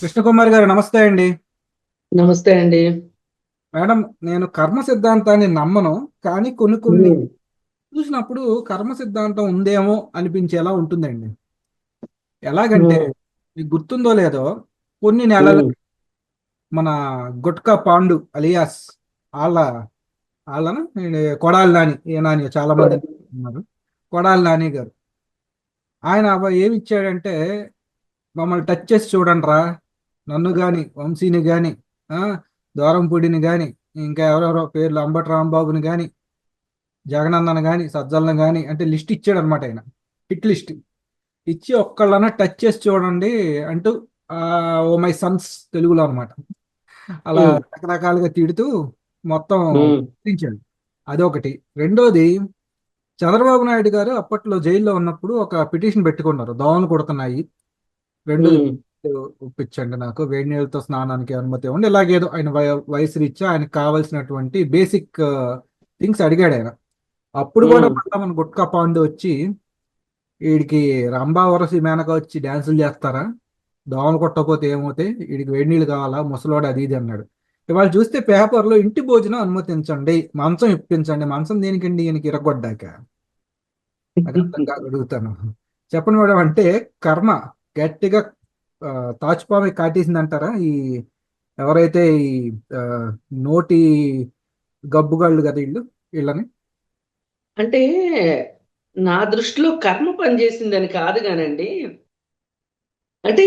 కృష్ణకుమారి గారు నమస్తే అండి. నమస్తే అండి. మేడం, నేను కర్మ సిద్ధాంతాన్ని నమ్మను. కానీ కొన్ని కొన్ని ఉమ్, చూసినప్పుడు కర్మ సిద్ధాంతం ఉందేమో అనిపించేలా ఉంటుందండి. ఎలాగంటే, ఉమ్, మీకు గుర్తుందో లేదో, కొన్ని నెలలు ఉమ్, మన గుట్కా పాండు అలియాస్ వాళ్ళ వాళ్ళను కొడాలి నాని, ఏ నాని చాలా మంది ఉన్నారు. కొడాలి నాని గారు ఆయన ఏమి ఇచ్చాడంటే, మమ్మల్ని టచ్ చేసి చూడండి రా, నన్ను గాని వంశీని గాని, ఆ దూరంపూడిని గాని, ఇంకా ఎవరెవరో పేర్లు అంబటి రాంబాబుని గాని, జగనన్నను గాని, సజ్జలను గాని, అంటే లిస్ట్ ఇచ్చాడు అనమాట. ఆయన హిట్ లిస్ట్ ఇచ్చి ఒక్కళ్ళన టచ్ చేసి చూడండి అంటూ, ఆ ఓ మై సన్స్ తెలుగులో అనమాట, అలా ఉమ్, రకరకాలుగా తిడుతూ మొత్తం ఉమ్, ఇచ్చాడు. అదొకటి. రెండోది, చంద్రబాబు నాయుడు గారు అప్పట్లో జైల్లో ఉన్నప్పుడు ఒక పిటిషన్ పెట్టుకున్నారు, దోమలు కుడుతున్నాయి, రెండు ఉమ్, ఒప్పించండి, నాకు వేడి నీళ్ళతో స్నానానికి అనుమతి ఇవ్వండి, ఇలాగేదో ఆయన వయసు రీత్యా ఆయనకు కావాల్సినటువంటి బేసిక్ థింగ్స్ అడిగాడు ఆయన. అప్పుడు కూడా ఉమ్. మళ్ళా మన గుట్కా పాండు వచ్చి, వీడికి రంభా వరసి మేనక వచ్చి డ్యాన్సులు చేస్తారా, దోమలు కొట్టకపోతే ఏమవుతాయి, వీడికి వేడి నీళ్ళు కావాలా ముసలోడు, అది ఇది అన్నాడు. ఇవాళ చూస్తే పేపర్లో ఇంటి భోజనం అనుమతించండి, మంచం ఇప్పించండి. మంచం దేనికండి, ఈయనకి ఇరగొడ్డాక? నాకు అర్థం కాక అడుగుతాను. చెప్పండి మేడం. అంటే కర్మ గట్టిగా ఆ, తాచుపామి కాటేసింది అంటారా? ఈ ఎవరైతే ఈ ఆ, నోటి గబ్బుగాళ్ళు కదా వీళ్ళు, వీళ్ళని. అంటే నా దృష్టిలో కర్మ పనిచేసిందని కాదు కానండి. అంటే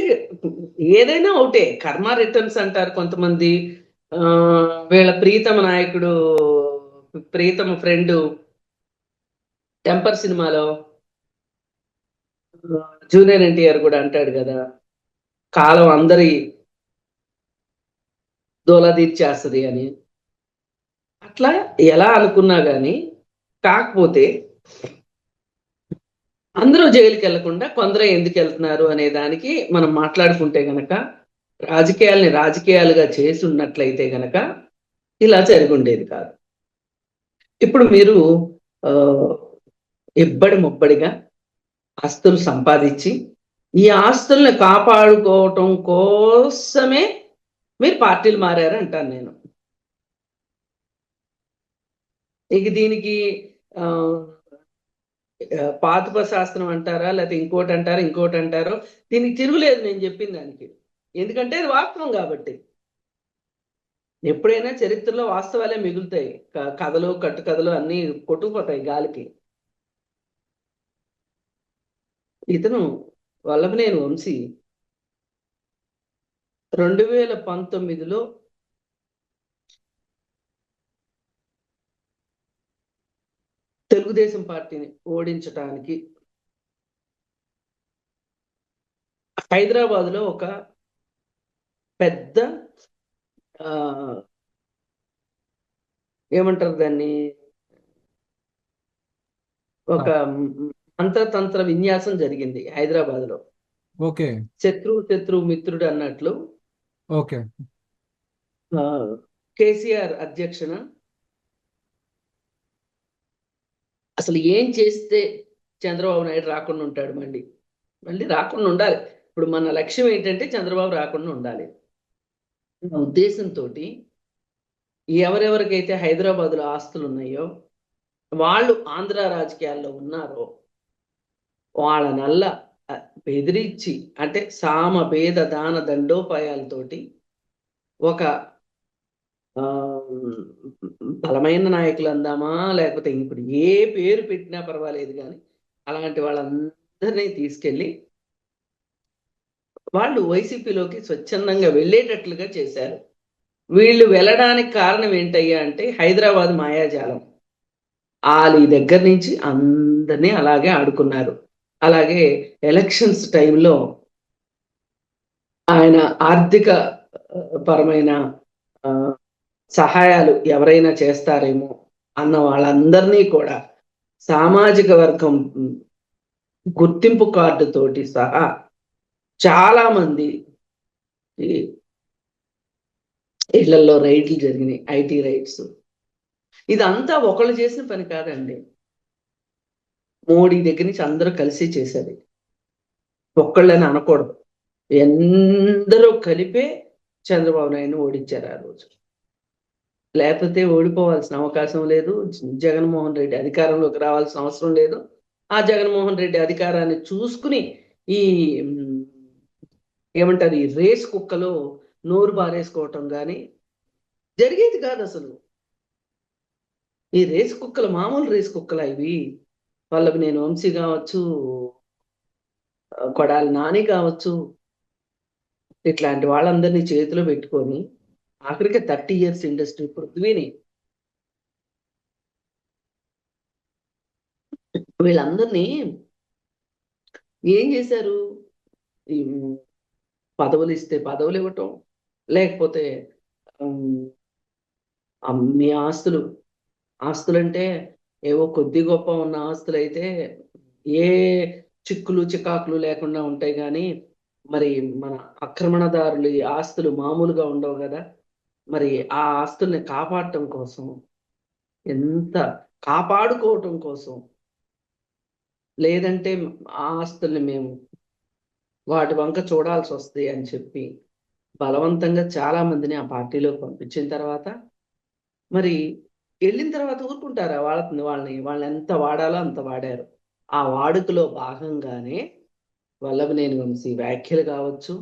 ఏదైనా ఒకటే కర్మ రిటర్న్స్ అంటారు కొంతమంది. ఆ వీళ్ళ ప్రీతమ నాయకుడు, ప్రీతమ ఫ్రెండ్ టెంపర్ సినిమాలో జూనియర్ ఎన్టీఆర్ కూడా అంటాడు కదా, కాలం అందరి దోల తీర్చేస్తుంది అని. అట్లా ఎలా అనుకున్నా గానీ, కాకపోతే అందరూ జైలుకి వెళ్లకుండా కొందరే ఎందుకు వెళ్తున్నారు అనే దానికి మనం మాట్లాడుకుంటే గనక, రాజకీయాల్ని రాజకీయాలుగా చేసి ఉన్నట్లయితే గనక ఇలా జరిగి ఉండేది కాదు. ఇప్పుడు మీరు ఆ, ఇబ్బడి ముబ్బడిగా ఆస్తులు సంపాదించి ఈ ఆస్తుల్ని కాపాడుకోవటం కోసమే మీరు పార్టీలు మారారు అంటాను నేను. ఇక దీనికి ఆ పాతుప శాస్త్రం అంటారా, లేకపోతే ఇంకోటి అంటారా, ఇంకోటి అంటారో, దీనికి తిరుగులేదు నేను చెప్పిన దానికి. ఎందుకంటే అది వాస్తవం కాబట్టి. ఎప్పుడైనా చరిత్రలో వాస్తవాలే మిగులుతాయి. కథలు కట్టుకథలు అన్నీ కొట్టుకుపోతాయి గాలికి. ఇతను వల్లభనేని వంశీ 2019లో తెలుగుదేశం పార్టీని ఓడించడానికి హైదరాబాద్ లో ఒక పెద్ద ఆ ఏమంటారు దాన్ని, ఆ, ఒక మంత్రతంత్ర విన్యాసం జరిగింది హైదరాబాద్ లో. ఓకే. శత్రువు శత్రువు మిత్రుడు అన్నట్లు. ఓకే. ఆ, కేసీఆర్ అధ్యక్షన అసలు ఏం చేస్తే చంద్రబాబు నాయుడు రాకుండా ఉంటాడు? మళ్ళీ మళ్ళీ రాకుండా ఉండాలి. ఇప్పుడు మన లక్ష్యం ఏంటంటే చంద్రబాబు రాకుండా ఉండాలి అన్న ఉద్దేశంతో ఎవరెవరికైతే హైదరాబాద్లో ఆస్తులు ఉన్నాయో, వాళ్ళు ఆంధ్ర రాజకీయాల్లో ఉన్నారో, వాళ్ళనల్లా బెదిరించి, అంటే సామ భేద దాన దండోపాయాలతోటి ఒక ఆ బలమైన నాయకులు అందామా, లేకపోతే ఇప్పుడు ఏ పేరు పెట్టినా పర్వాలేదు కానీ అలాంటి వాళ్ళందరినీ తీసుకెళ్ళి వాళ్ళు వైసీపీలోకి స్వచ్ఛందంగా వెళ్ళేటట్లుగా చేశారు. వీళ్ళు వెళ్ళడానికి కారణం ఏంటయ్యా అంటే హైదరాబాద్ మాయాజాలం. ఆలీ దగ్గర నుంచి అందరినీ అలాగే ఆడుకున్నారు. అలాగే ఎలక్షన్స్ టైంలో ఆయన ఆర్థిక పరమైన ఆ, సహాయాలు ఎవరైనా చేస్తారేమో అన్న వాళ్ళందరినీ కూడా సామాజిక వర్గం గుర్తింపు కార్డు తోటి సహా చాలా మంది ఈ ఇళ్లలో రైడ్లు జరిగినాయి, ఐటీ రైడ్స్. ఇదంతా ఒకళ్ళు చేసిన పని కాదండి. మోడీ దగ్గర నుంచి అందరూ కలిసి చేసేది. ఒక్కళ్ళని అనకూడదు. ఎందరో కలిపే చంద్రబాబు నాయుడుని ఓడించారు ఆ రోజు. లేకపోతే ఓడిపోవాల్సిన అవకాశం లేదు. జగన్మోహన్ రెడ్డి అధికారంలోకి రావాల్సిన అవసరం లేదు. ఆ జగన్మోహన్ రెడ్డి అధికారాన్ని చూసుకుని ఈ ఏమంటారు, ఈ రేస్ కుక్కలో నోరు బారేసుకోవటం కానీ జరిగేది కాదు అసలు. ఈ రేస్ కుక్కలు మామూలు రేస్ కుక్కలా ఇవి? వాళ్ళకి నేను వంశీ కావచ్చు, కొడాలి నాని కావచ్చు, ఇట్లాంటి వాళ్ళందరినీ చేతిలో పెట్టుకొని ఆఖరికి 30 years ఇండస్ట్రీ పృథ్వీని, వీళ్ళందరినీ ఏం చేశారు? ఈ పదవులు ఇస్తే పదవులు ఇవ్వటం, లేకపోతే మీ ఆస్తులంటే ఏవో కొద్ది గొప్ప ఉన్న ఆస్తులు అయితే ఏ చిక్కులు చికాకులు లేకుండా ఉంటాయి. కానీ మరి మన ఆక్రమణదారులు ఈ ఆస్తులు మామూలుగా ఉండవు కదా. మరి ఆ ఆస్తుల్ని కాపాడటం కోసం, ఎంత కాపాడుకోవటం కోసం, లేదంటే ఆ ఆస్తుల్ని మేము వాటి వంక చూడాల్సి వస్తుంది అని చెప్పి బలవంతంగా చాలా మందిని ఆ పార్టీలోకి పంపించిన తర్వాత మరి వెళ్ళిన తర్వాత ఊరుకుంటారా? వాళ్ళని ఎంత వాడాలో అంత వాడారు. ఆ వాడుకలో భాగంగానే వల్లభనేని వంశీ వ్యాఖ్యలు కావచ్చు,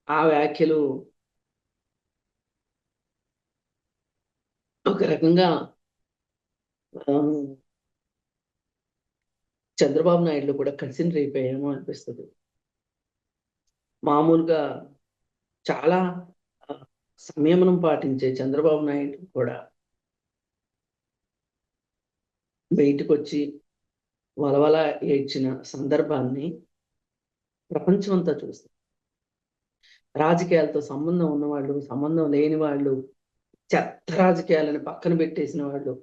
ఆ వ్యాఖ్యలు ఒక రకంగా చంద్రబాబు నాయుడులో కూడా కన్సిడర్ అయిపోయామో అనిపిస్తుంది. మామూలుగా చాలా సంయమనం పాటించే చంద్రబాబు నాయుడు కూడా బయటకు వచ్చి వలవల ఏడ్చిన సందర్భాన్ని ప్రపంచం అంతా చూస్తుంది. రాజకీయాలతో సంబంధం ఉన్నవాళ్ళు, సంబంధం లేని వాళ్ళు, చెత్త రాజకీయాలను పక్కన పెట్టేసిన వాళ్ళు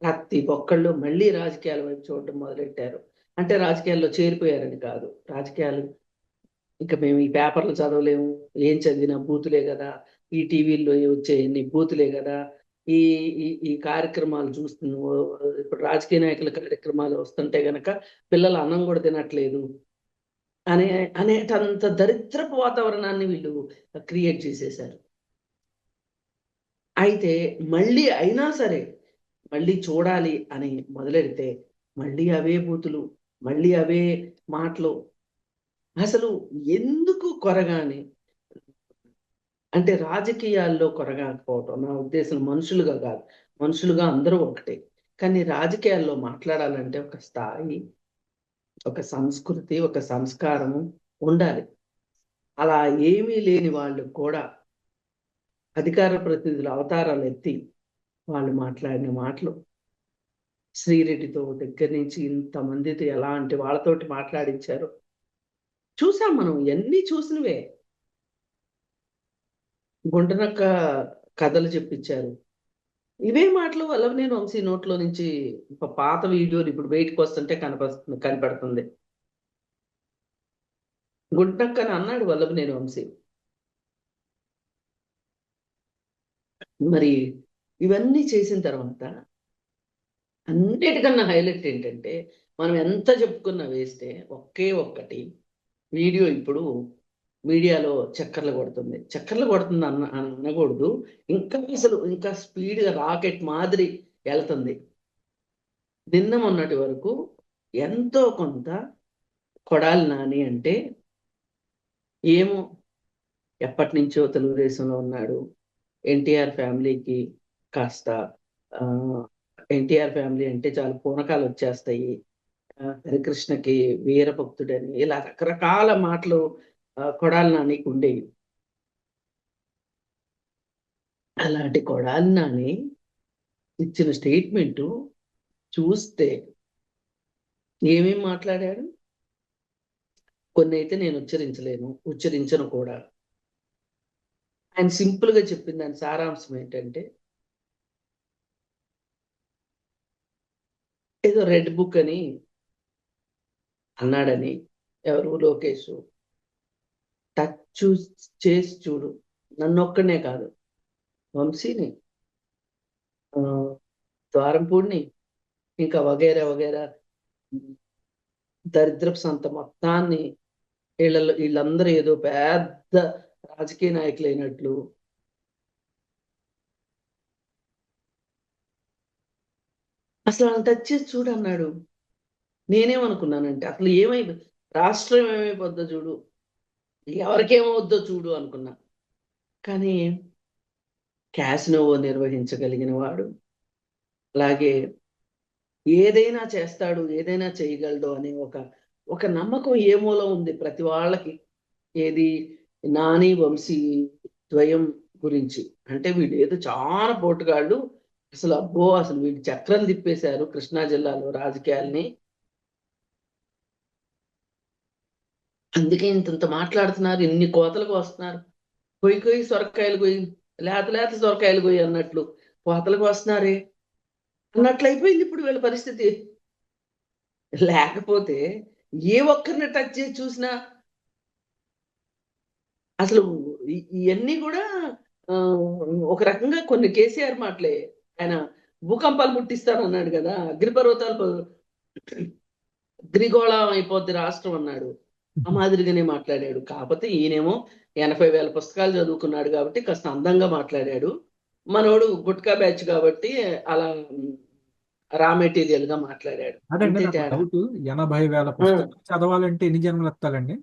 ప్రతి ఒక్కళ్ళు మళ్ళీ రాజకీయాల వైపు చూడడం మొదలెట్టారు. అంటే రాజకీయాల్లో చేరిపోయారని కాదు. రాజకీయాలు ఇంకా మేము ఈ పేపర్లు చదవలేము, ఏం చదివినా బూతులే కదా, ఈ టీవీల్లో వచ్చే ఎన్ని బూతులే కదా, ఈ ఈ ఈ కార్యక్రమాలు చూస్తున్నాం. ఇప్పుడు రాజకీయ నాయకుల కార్యక్రమాలు వస్తుంటే గనక పిల్లలు అన్నం కూడా తినట్లేదు అనేటంత దరిద్రపు వాతావరణాన్ని వీళ్ళు క్రియేట్ చేసేశారు. అయితే మళ్ళీ అయినా సరే మళ్ళీ చూడాలి అని మొదలెడితే మళ్ళీ అవే బూతులు, మళ్ళీ అవే మాటలు. అసలు ఎందుకు కొరగాని? అంటే రాజకీయాల్లో కొరగాకపోవటం నా ఉద్దేశం మనుషులుగా కాదు. మనుషులుగా అందరూ ఒకటే. కానీ రాజకీయాల్లో మాట్లాడాలంటే ఒక స్థాయి, ఒక సంస్కృతి, ఒక సంస్కారము ఉండాలి. అలా ఏమీ లేని వాళ్ళు కూడా అధికార ప్రతినిధుల అవతారాలు ఎత్తి వాళ్ళు మాట్లాడిన మాటలు, శ్రీరెడ్డితో దగ్గర నుంచి ఇంతమందితో ఎలాంటి వాళ్ళతోటి మాట్లాడించారు చూసాం మనం. ఇవన్నీ చూసినవే. గుంటనక్క కథలు చెప్పించారు. ఇవే మాటలు వల్లభనేని వంశీ నోట్లో నుంచి పాత వీడియోలు ఇప్పుడు బయటకు వస్తుంటే కనపడుతుంది. గుంటనక్కని అన్నాడు వల్లభనేని వంశీ. మరి ఇవన్నీ చేసిన తర్వాత అన్నిటికన్నా హైలైట్ ఏంటంటే మనం ఎంత చెప్పుకున్నా వేస్తే ఒకే ఒక్కటి వీడియో ఇప్పుడు మీడియాలో చక్కర్లు కొడుతుంది. చక్కర్లు కొడుతుంది అనకూడదు, ఇంకా స్పీడ్గా రాకెట్ మాదిరి వెళ్తుంది. నిన్న మొన్నటి వరకు ఎంతో కొంత కొడాలి నాని అంటే ఏమో ఎప్పటి నుంచో తెలుగుదేశంలో ఉన్నాడు, ఎన్టీఆర్ ఫ్యామిలీకి కాస్త ఎన్టీఆర్ ఫ్యామిలీ అంటే చాలా పూనకాలు వచ్చేస్తాయి, హరికృష్ణకి వీరభక్తుడని, ఇలా రకరకాల మాటలు కొడాలి నానికి ఉండేవి. అలాంటి కొడాలి నాని ఇచ్చిన స్టేట్మెంటు చూస్తే ఏమేం మాట్లాడాడు? కొన్ని అయితే నేను ఉచ్చరించను కూడా. ఆయన సింపుల్ గా చెప్పింది దాని సారాంశం ఏంటంటే, ఏదో రెడ్ బుక్ అని అన్నాడని, ఎవరు లోకేష్ టచ్ చేసి చూడు, నన్నొక్కడనే కాదు, వంశీని, ద్వారంపూడిని, ఇంకా వగేరా వగేరా దరిద్రపు సంత మొత్తాన్ని వీళ్ళందరూ ఏదో పెద్ద రాజకీయ నాయకులు అయినట్లు. అసలు ఆయన టచ్ చేసి చూడు అన్నాడు. నేనేమనుకున్నానంటే అసలు రాష్ట్రం ఏమైపోద్దో చూడు, ఎవరికేమవుద్దో చూడు అనుకున్నా. కానీ క్యాసినోవో నిర్వహించగలిగిన వాడు, అలాగే ఏదైనా చేస్తాడు, ఏదైనా చేయగలడు అనే ఒక నమ్మకం ఏ మూల ఉంది ప్రతి వాళ్ళకి. ఏది, నాని వంశీ ద్వయం గురించి. అంటే వీళ్ళు ఏదో చాలా పోటుగాళ్ళు, అసలు అబ్బో అసలు వీళ్ళు చక్రం తిప్పేశారు కృష్ణా జిల్లాలో రాజకీయాల్ని. అందుకే ఇంత మాట్లాడుతున్నారు, ఇన్ని కోతలకు వస్తున్నారు. కొయ్యి కొయ్యి సొరకాయలు కొయ్యి, లేత లేత సొరకాయలు కొయ్యి అన్నట్లు కోతలకు వస్తున్నారే అన్నట్లు అయిపోయింది ఇప్పుడు వీళ్ళ పరిస్థితి. లేకపోతే ఏ ఒక్కరిని టచ్ చేసి చూసినా అసలు ఇవన్నీ కూడా ఆ, ఒక రకంగా కొన్ని కేసీఆర్ మాటలే. ఆయన భూకంపాలు పుట్టిస్తాను అన్నాడు కదా, అగ్నిపర్వతాలు అగ్నిగోళం అయిపోద్ది రాష్ట్రం అన్నాడు. ఆ మాదిరిగానే మాట్లాడాడు. కాకపోతే ఈయనేమో 80,000 పుస్తకాలు చదువుకున్నాడు కాబట్టి కాస్త అందంగా మాట్లాడాడు. మనోడు గుట్కా బ్యాచ్ కాబట్టి అలా రా మెటీరియల్ గా మాట్లాడాడు. అదండి అంతే నాకు తేడా. డౌట్. 80,000 ఆ, పుస్తకాలు చదవాలంటే ఎన్ని జన్మలు ఎత్తాలండి?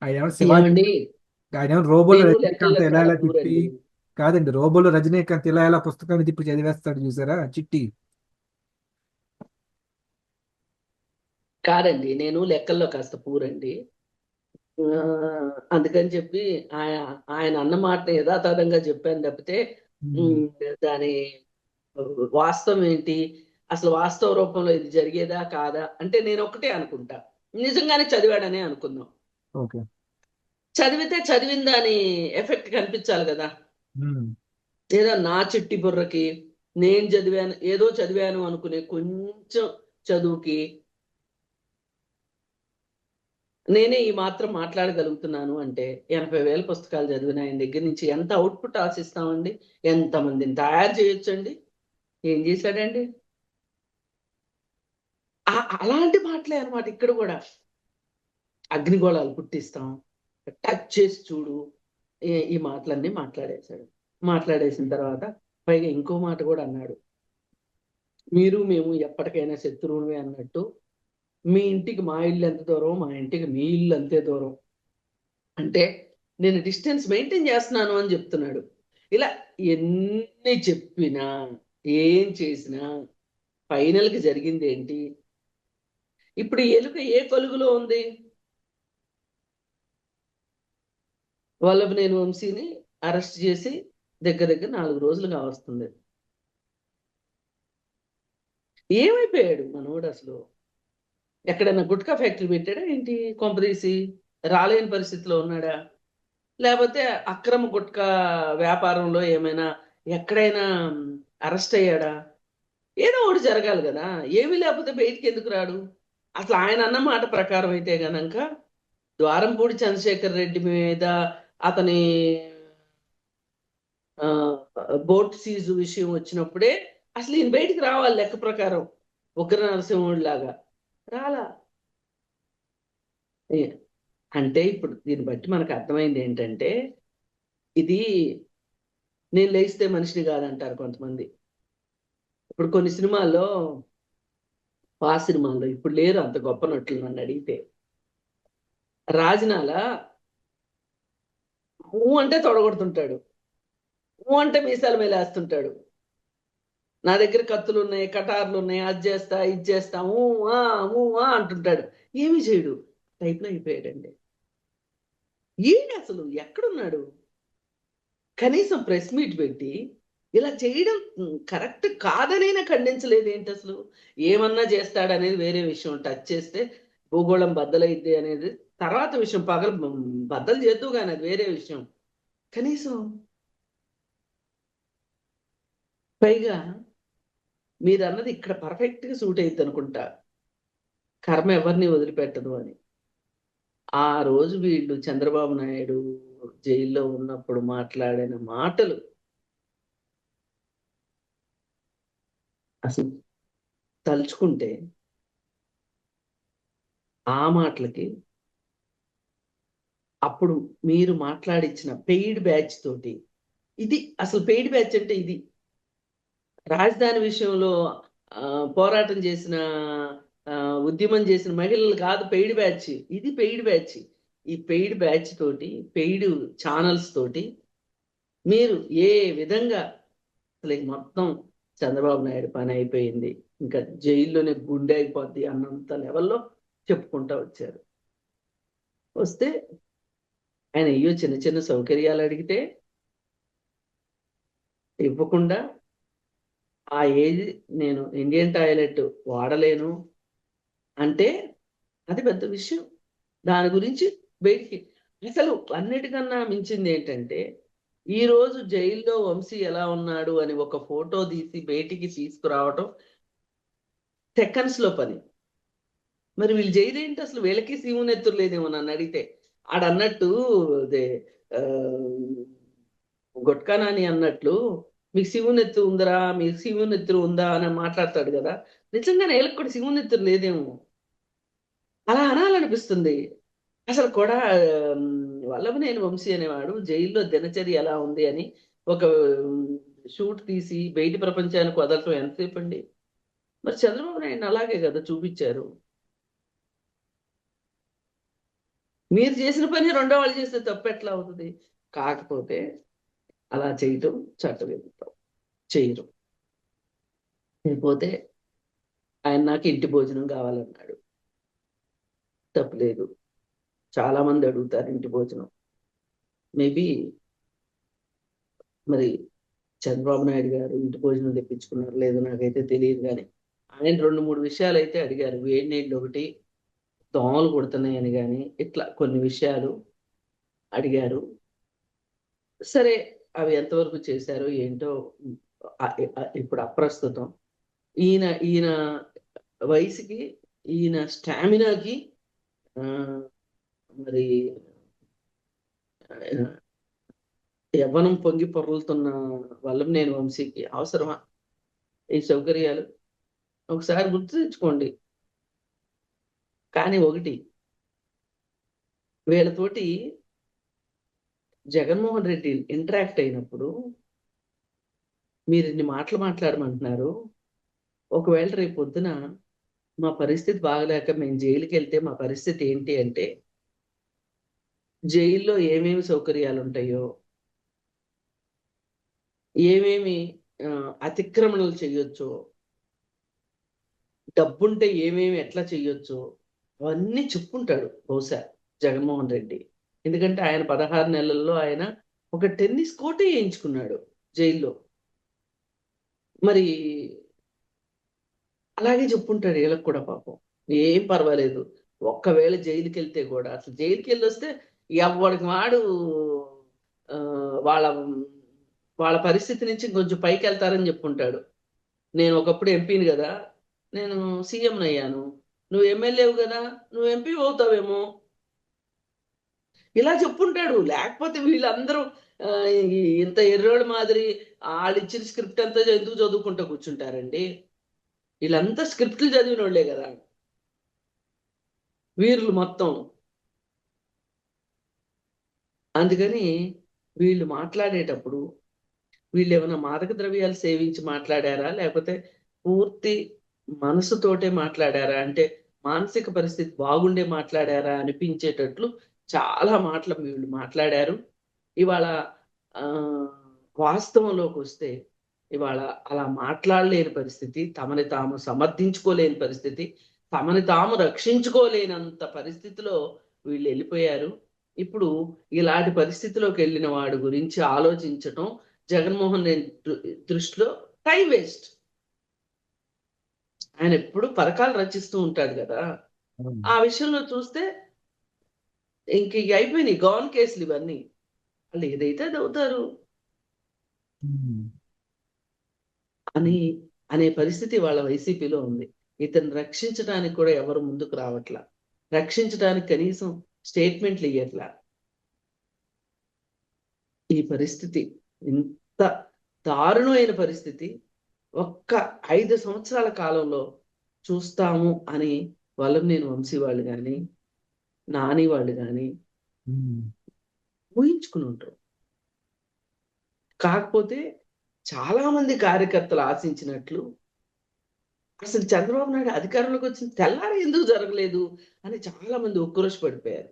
ఆయన ఏమో శివాజీ, ఏమండి, ఆయన ఏమో రోబోలో నేను లెక్కల్లో రజనీకాంత్ ఇలా చాలా ఇలా తిప్పి, పూరండి. కాదండి రోబోలో రజనీకాంత్ ఇలా ఇలా పుస్తకాన్ని తిప్పి చదివేస్తాడు చూసారా చిట్టి. కాదండి, నేను లెక్కల్లో కాస్త పూరండి. అందుకని చెప్పి ఆయన ఆయన అన్న మాట యథాతథంగా చెప్పాను తప్పితే ఉమ్, ఉమ్, దాని వాస్తవం ఏంటి, అసలు వాస్తవ రూపంలో ఇది జరిగేదా కాదా అంటే నేను ఒకటే అనుకుంటా. నిజంగానే చదివాడనే అనుకుందాం. ఓకే. చదివితే చదివిన దాని ఎఫెక్ట్ కనిపించాలి కదా. ఉమ్, లేదా నా చిట్టి బుర్రకి నేను చదివాను, ఏదో చదివాను అనుకునే కొంచెం చదువుకి నేనే ఈ మాత్రం మాట్లాడగలుగుతున్నాను అంటే 80,000 పుస్తకాలు చదివిన ఆయన దగ్గర నుంచి ఎంత అవుట్పుట్ ఆశిస్తామండి? ఎంతమందిని తయారు చేయొచ్చండి? ఏం చేశాడండి? అలాంటి మాటలే అనమాట ఇక్కడ కూడా. అగ్నిగోళాలు పుట్టిస్తాం, టచ్ చేసి చూడు, ఈ మాటలన్నీ మాట్లాడేశాడు. మాట్లాడేసిన తర్వాత పైగా ఇంకో మాట కూడా అన్నాడు. మీరు మేము ఎప్పటికైనా శత్రువులమే అన్నట్టు, మీ ఇంటికి మా ఇల్లు ఎంత దూరం, మా ఇంటికి మీ ఇల్లు అంతే దూరం. అంటే నేను డిస్టెన్స్ మెయింటైన్ చేస్తున్నాను అని చెప్తున్నాడు. ఇలా ఎన్ని చెప్పినా, ఏం చేసినా ఫైనల్ కి జరిగింది ఏంటి? ఇప్పుడు ఈ ఎలుక ఏ కొలుగులో ఉంది? వల్లభనేని వంశీని అరెస్ట్ చేసి దగ్గర దగ్గర 4 రోజులు కావస్తుంది. ఏమైపోయాడు మనోడు అసలు? ఎక్కడైనా గుట్కా ఫ్యాక్టరీ పెట్టాడా ఏంటి? కొంపదీసి రాలేని పరిస్థితిలో ఉన్నాడా? లేకపోతే అక్రమ గుట్కా వ్యాపారంలో ఏమైనా ఎక్కడైనా అరెస్ట్ అయ్యాడా? ఏదో ఒకటి జరగాలి కదా. ఏమీ లేకపోతే బయటికి ఎందుకు రాడు? అసలు ఆయన అన్న మాట ప్రకారం అయితే గనక ద్వారంపూడి చంద్రశేఖర్ రెడ్డి మీద అతని ఆ బోట్ సీజు విషయం వచ్చినప్పుడే అసలు ఈయన బయటికి రావాలి లెక్క ప్రకారం, ఉగ్ర నరసింహుడి లాగా. రాలా. ఏ- అంటే ఇప్పుడు దీన్ని బట్టి మనకు అర్థమైంది ఏంటంటే, ఇది నేను లేస్తే మనిషిని కాదంటారు కొంతమంది. ఇప్పుడు కొన్ని సినిమాల్లో, సినిమాల్లో ఇప్పుడు లేరు అంత గొప్ప నటులు నన్ను అడిగితే. రాజనాల ఊ అంటే తొడగొడుతుంటాడు, ఊ అంటే మీసాల మీద వేస్తుంటాడు. నా దగ్గర కత్తులు ఉన్నాయి, కటార్లు ఉన్నాయి, అది చేస్తా ఇది చేస్తా ఊ అంటుంటాడు. ఏమి చేయడు. టైప్లో అయిపోయాడండి. ఏంటి అసలు ఎక్కడున్నాడు? కనీసం ప్రెస్ మీట్ పెట్టి ఇలా చేయడం కరెక్ట్ కాదనైనా ఖండించలేదు ఏంటి అసలు? ఏమన్నా చేస్తాడనేది వేరే విషయం. టచ్ చేస్తే భూగోళం బద్దలైద్ది అనేది తర్వాత విషయం. బద్దలు చేద్దు కానీ అది వేరే విషయం. కనీసం పైగా మీరు అన్నది ఇక్కడ పర్ఫెక్ట్ గా సూట్ అయింది అనుకుంటా. కర్మ ఎవరిని వదిలిపెట్టదు అని. ఆ రోజు వీళ్ళు చంద్రబాబు నాయుడు జైల్లో ఉన్నప్పుడు మాట్లాడిన మాటలు అసలు తలుచుకుంటే ఆ మాటలకి అప్పుడు మీరు మాట్లాడించిన పెయిడ్ బ్యాచ్ తోటి, ఇది అసలు పెయిడ్ బ్యాచ్ అంటే ఇది రాజధాని విషయంలో పోరాటం చేసిన, ఉద్యమం చేసిన మహిళలు కాదు పెయిడ్ బ్యాచ్, ఇది పెయిడ్ బ్యాచ్. ఈ పెయిడ్ బ్యాచ్ తోటి, పెయిడ్ ఛానల్స్ తోటి మీరు ఏ విధంగా అసలు ఈ మొత్తం చంద్రబాబు నాయుడు పని అయిపోయింది, ఇంకా జైల్లోనే గుండె అయిపోద్ది అన్నంత లెవెల్లో చెప్పుకుంటా వచ్చారు. వస్తే ఆయన అయ్యో చిన్న చిన్న సౌకర్యాలు అడిగితే ఇవ్వకుండా, ఆ ఏజ్ నేను ఇండియన్ టాయిలెట్ వాడలేను అంటే అది పెద్ద విషయం. దాని గురించి బయటికి, అసలు అన్నిటికన్నా మించింది ఏంటంటే, ఈ రోజు జైల్లో వంశీ ఎలా ఉన్నాడు అని ఒక ఫోటో తీసి బయటికి తీసుకురావటం సెకండ్స్ లో పని. మరి వీళ్ళు జైలు ఏంటి అసలు, వీళ్ళకి శివునెత్తురు లేదేమో నన్ను అడిగితే. ఆడన్నట్టు అదే ఆ, గుట్కా నాని అన్నట్లు, మీకు శివునెత్తు ఉందరా, మీకు శివునెత్తురు ఉందా అని మాట్లాడతాడు కదా. నిజంగానే వీళ్ళకి కూడా శివునెత్తురు లేదేమో, అలా అనాలనిపిస్తుంది. అసలు కూడా వల్లభనేని వంశీ అనేవాడు జైల్లో దినచర్య ఎలా ఉంది అని ఒక షూట్ తీసి బయటి ప్రపంచానికి వదలటం ఎంతసేపు అండి. మరి చంద్రబాబు నాయుడు అలాగే కదా చూపించారు. మీరు చేసిన పని రెండో వాళ్ళు చేస్తే తప్పు ఎట్లా అవుతుంది? కాకపోతే అలా చేయటం చట్టవిరుద్ధం, చేయరు. లేకపోతే ఆయన నాకు ఇంటి భోజనం కావాలన్నాడు, తప్పులేదు. చాలా మంది అడుగుతారు ఇంటి భోజనం. మేబీ మరి చంద్రబాబు నాయుడు గారు ఇంటి భోజనం తెప్పించుకున్నారు లేదో నాకైతే తెలియదు, కానీ ఆయన రెండు మూడు విషయాలు అయితే అడిగారు. వేడి నీళ్ళు ఒకటి, దోమలు కుడుతున్నాయని కానీ ఇట్లా కొన్ని విషయాలు అడిగారు. సరే, అవి ఎంతవరకు చేశారో ఏంటో ఇప్పుడు అప్రస్తుతం. ఈయన ఈయన వయసుకి, ఈయన స్టామినాకి ఆ, మరి యవ్వనం పొంగి పొర్లుతున్న వల్లభనేని వంశీకి అవసరమా ఈ సౌకర్యాలు? ఒకసారి గుర్తు తెచ్చుకోండి. కానీ ఒకటి, వీళ్ళతోటి జగన్మోహన్ రెడ్డి ఇంటరాక్ట్ అయినప్పుడు మీరు ఇన్ని మాటలు మాట్లాడమంటున్నారు, ఒకవేళ రేపు పొద్దున మా పరిస్థితి బాగలేక మేము జైలుకి వెళ్తే మా పరిస్థితి ఏంటి అంటే, జైల్లో ఏమేమి సౌకర్యాలు ఉంటాయో, ఏమేమి అతిక్రమణలు చేయొచ్చో, డబ్బుంటే ఏమేమి ఎట్లా చెయ్యొచ్చో అవన్నీ చెప్పుకుంటాడు బహుశా జగన్మోహన్ రెడ్డి. ఎందుకంటే ఆయన 16 నెలల్లో ఆయన ఒక టెన్నిస్ కోర్టే వేయించుకున్నాడు జైల్లో. మరి అలాగే చెప్పుంటాడు వీళ్ళకి కూడా పాపం. ఏం పర్వాలేదు, ఒక్కవేళ జైలుకి వెళ్తే కూడా, అసలు జైలుకి వెళ్ళి వస్తే ఎవడికి వాడు ఆ, వాళ్ళ వాళ్ళ పరిస్థితి నుంచి కొంచెం పైకి వెళ్తారని చెప్పుంటాడు. నేను ఒకప్పుడు ఎంపీని కదా, నేను సీఎం అయ్యాను, నువ్వు ఎమ్మెల్యేవు కదా, నువ్వు ఎంపీ అవుతావేమో, ఇలా చెప్పుంటాడు. లేకపోతే వీళ్ళందరూ ఆ, ఇంత ఎర్రోళ్ళ మాదిరి వాళ్ళు ఇచ్చిన స్క్రిప్ట్ అంతా ఎందుకు చదువుకుంటూ కూర్చుంటారండి? వీళ్ళంతా స్క్రిప్ట్లు చదివిన వాళ్ళే కదా వీరులు మొత్తం. అందుకని వీళ్ళు మాట్లాడేటప్పుడు, వీళ్ళు ఏమైనా మాదక ద్రవ్యాలు సేవించి మాట్లాడారా, లేకపోతే పూర్తి మనసుతోటే మాట్లాడారా, అంటే మానసిక పరిస్థితి బాగుండే మాట్లాడారా అనిపించేటట్లు చాలా మాటలు వీళ్ళు మాట్లాడారు. ఇవాళ ఆ వాస్తవంలోకి వస్తే, ఇవాళ అలా మాట్లాడలేని పరిస్థితి, తమని తాము సమర్థించుకోలేని పరిస్థితి, తమని తాము రక్షించుకోలేనంత పరిస్థితిలో వీళ్ళు వెళ్ళిపోయారు. ఇప్పుడు ఇలాంటి పరిస్థితిలోకి వెళ్ళిన వాడి గురించి ఆలోచించటం జగన్మోహన్ రెడ్డి దృష్టిలో టైం వేస్ట్. ఆయన ఎప్పుడు పథకాలు రచిస్తూ ఉంటాడు కదా. ఆ విషయంలో చూస్తే ఇంక ఇక అయిపోయినాయి గౌన్ కేసులు ఇవన్నీ. వాళ్ళు ఏదైతే అది అవుతారు అని అనే పరిస్థితి వాళ్ళ వైసీపీలో ఉంది. ఇతను రక్షించడానికి కూడా ఎవరు ముందుకు రావట్లా, రక్షించడానికి కనీసం స్టేట్మెంట్లు ఇయ్యట్లా. ఈ పరిస్థితి ఇంత దారుణమైన పరిస్థితి ఒక్క 5 సంవత్సరాల కాలంలో చూస్తాము అని వల్లంనేని వంశీ వాళ్ళు కానీ, నాని వాళ్ళు కానీ ఉమ్, ఊహించుకుని ఉంటారు. కాకపోతే చాలా మంది కార్యకర్తలు ఆశించినట్లు అసలు చంద్రబాబు నాయుడు అధికారంలోకి వచ్చిన తెల్లారి ఎందుకు జరగలేదు అని చాలా మంది ఉక్రోష పడిపోయారు.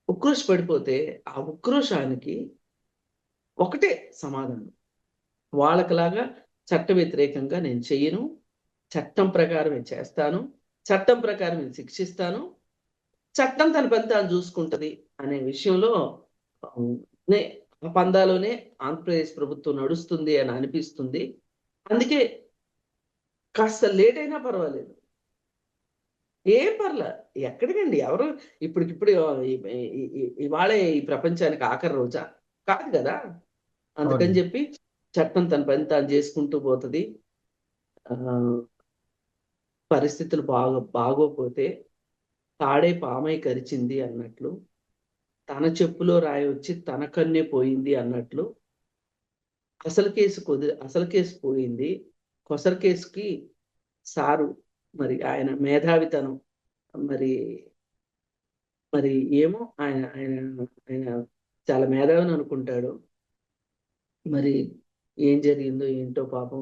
ఉక్రోష పడిపోతే ఆ ఉక్రోషానికి ఒకటే సమాధానం, వాళ్ళకిలాగా చట్ట వ్యతిరేకంగా నేను చెయ్యను, చట్టం ప్రకారమే చేస్తాను, చట్టం ప్రకారం నేను శిక్షిస్తాను, చట్టం తన పని తాను చూసుకుంటది అనే విషయంలో ఆ, ఆ పందాలోనే ఆంధ్రప్రదేశ్ ప్రభుత్వం నడుస్తుంది అని అనిపిస్తుంది. అందుకే కాస్త లేట్ అయినా పర్వాలేదు, ఏం పర్లా, ఎక్కడికండి ఎవరు ఇప్పటికిప్పుడు ఇవాళే ఈ ప్రపంచానికి ఆఖరి రోజా కాదు కదా. అవును. అందుకని చెప్పి చట్టం తన పని తాను చేసుకుంటూ పోతుంది. ఆ, పరిస్థితులు బాగోపోతే తాడే పామై కరిచింది అన్నట్లు, తన చెప్పులో రాయి వచ్చి తన కన్నే పోయింది అన్నట్లు, అసలు కేసు పోయింది. కొసరు కేసుకి సారు మరి ఆయన మేధావితనం, మరి మరి ఏమో ఆయన ఆయన ఆయన చాలా మేధావిని అనుకుంటాడు. మరి ఏం జరిగిందో ఏంటో పాపం,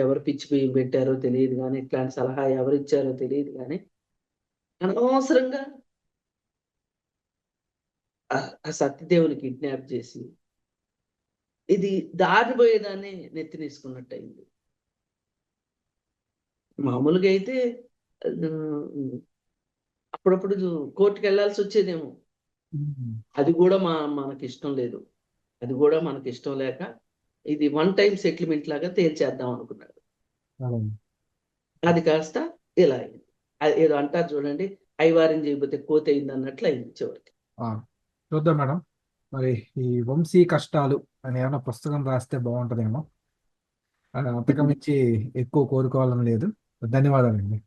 ఎవరు పిచ్చి బియ్యం పెట్టారో తెలియదు కానీ, ఇట్లాంటి సలహా ఎవరు ఇచ్చారో తెలియదు కానీ, అనవసరంగా ఆ సత్యదేవుని కిడ్నాప్ చేసి ఇది దారిపోయేదాన్ని నెత్తినేసుకున్నట్టు అయింది. మామూలుగా అయితే ఆ, అప్పుడప్పుడు కోర్టుకు వెళ్లాల్సి వచ్చేదేమో, ఉమ్, అది కూడా మనకి ఇష్టం లేదు. అది కూడా మనకి ఇష్టం లేక ఇది వన్ టైం సెటిల్మెంట్ లాగా తేల్చేద్దాం అనుకున్నాడు. అవును. అది కాస్త ఇలా అయింది. ఏదో అంటారు చూడండి, ఐవారం చేయబోతే కోతి అయింది అన్నట్లు అయింది చివరికి. ఆ, చూద్దాం మేడం. మరి ఈ వంశీ కష్టాలు అని ఏమైనా పుస్తకం రాస్తే బాగుంటుందేమో. అంతకు మించి ఎక్కువ కోరుకోవాలని లేదు. ధన్యవాదాలండి.